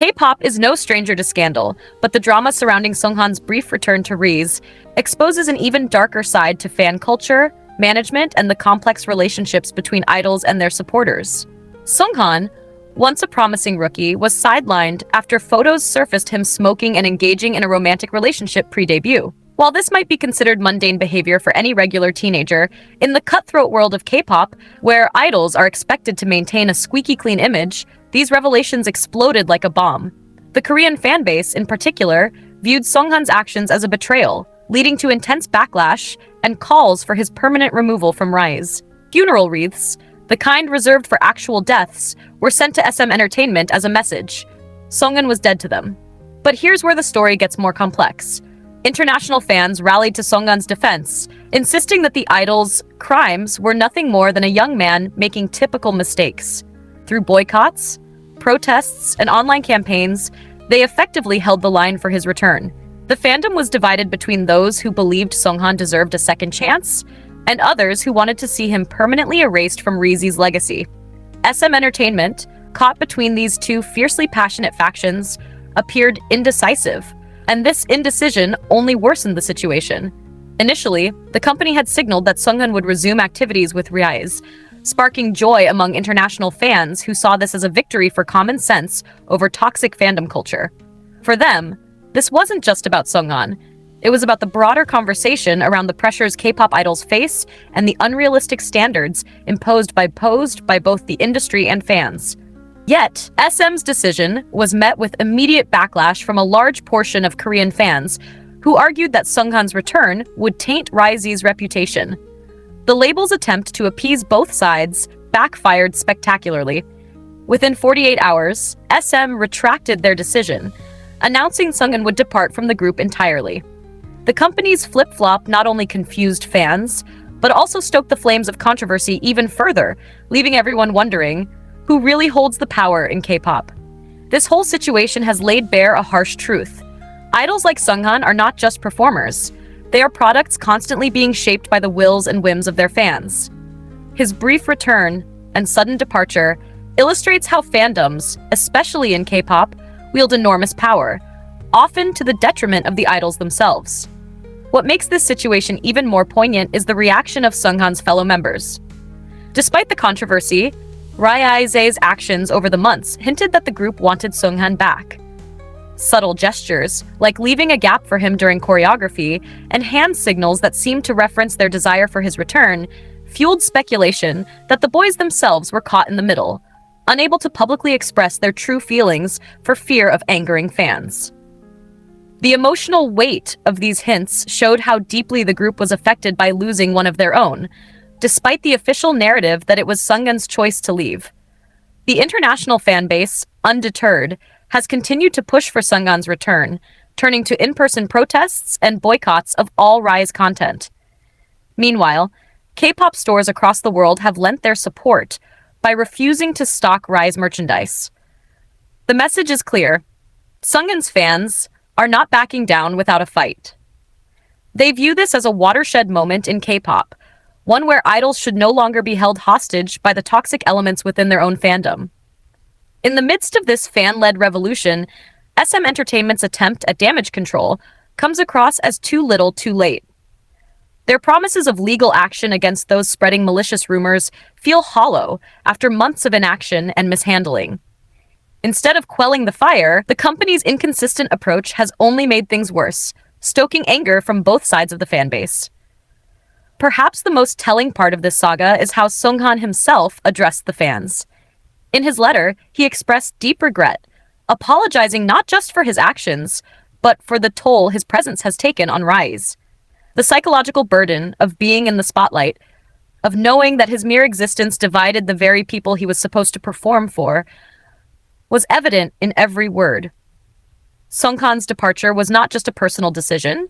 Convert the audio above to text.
K-pop is no stranger to scandal, but the drama surrounding Seunghan's brief return to RIIZE exposes an even darker side to fan culture, management, and the complex relationships between idols and their supporters. Seunghan, once a promising rookie, was sidelined after photos surfaced him smoking and engaging in a romantic relationship pre-debut. While this might be considered mundane behavior for any regular teenager, in the cutthroat world of K-pop, where idols are expected to maintain a squeaky clean image, these revelations exploded like a bomb. The Korean fanbase, in particular, viewed Seunghan's actions as a betrayal, leading to intense backlash and calls for his permanent removal from RIIZE. Funeral wreaths, the kind reserved for actual deaths, were sent to SM Entertainment as a message. Seunghan was dead to them. But here's where the story gets more complex. International fans rallied to Seunghan's defense, insisting that the idol's crimes were nothing more than a young man making typical mistakes. Through boycotts, protests, and online campaigns, they effectively held the line for his return. The fandom was divided between those who believed Seunghan deserved a second chance and others who wanted to see him permanently erased from RIIZE's legacy. SM Entertainment, caught between these two fiercely passionate factions, appeared indecisive, and this indecision only worsened the situation. Initially, the company had signaled that Seunghan would resume activities with RIIZE, sparking joy among international fans who saw this as a victory for common sense over toxic fandom culture. For them, this wasn't just about Seunghan. It was about the broader conversation around the pressures K-pop idols face and the unrealistic standards imposed by both the industry and fans. Yet, SM's decision was met with immediate backlash from a large portion of Korean fans who argued that Seunghan's return would taint RIIZE's reputation. The label's attempt to appease both sides backfired spectacularly. Within 48 hours, SM retracted their decision, announcing Seunghan would depart from the group entirely. The company's flip-flop not only confused fans, but also stoked the flames of controversy even further, leaving everyone wondering, who really holds the power in K-pop? This whole situation has laid bare a harsh truth. Idols like Seunghan are not just performers. They are products constantly being shaped by the wills and whims of their fans. His brief return and sudden departure illustrates how fandoms, especially in K-pop, wield enormous power, often to the detriment of the idols themselves. What makes this situation even more poignant is the reaction of Seunghan's fellow members. Despite the controversy, RIIZE's actions over the months hinted that the group wanted Seunghan back. Subtle gestures, like leaving a gap for him during choreography, and hand signals that seemed to reference their desire for his return, fueled speculation that the boys themselves were caught in the middle, unable to publicly express their true feelings for fear of angering fans. The emotional weight of these hints showed how deeply the group was affected by losing one of their own, despite the official narrative that it was Seunghan's choice to leave. The international fanbase, undeterred, has continued to push for Seunghan's return, turning to in-person protests and boycotts of all RIIZE content. Meanwhile, K-pop stores across the world have lent their support by refusing to stock RIIZE merchandise. The message is clear. Seunghan's fans are not backing down without a fight. They view this as a watershed moment in K-pop, one where idols should no longer be held hostage by the toxic elements within their own fandom. In the midst of this fan-led revolution, SM Entertainment's attempt at damage control comes across as too little too late. Their promises of legal action against those spreading malicious rumors feel hollow after months of inaction and mishandling. Instead of quelling the fire, the company's inconsistent approach has only made things worse, stoking anger from both sides of the fanbase. Perhaps the most telling part of this saga is how Seunghan himself addressed the fans. In his letter, he expressed deep regret, apologizing not just for his actions, but for the toll his presence has taken on RIIZE. The psychological burden of being in the spotlight, of knowing that his mere existence divided the very people he was supposed to perform for, was evident in every word. Seunghan's departure was not just a personal decision,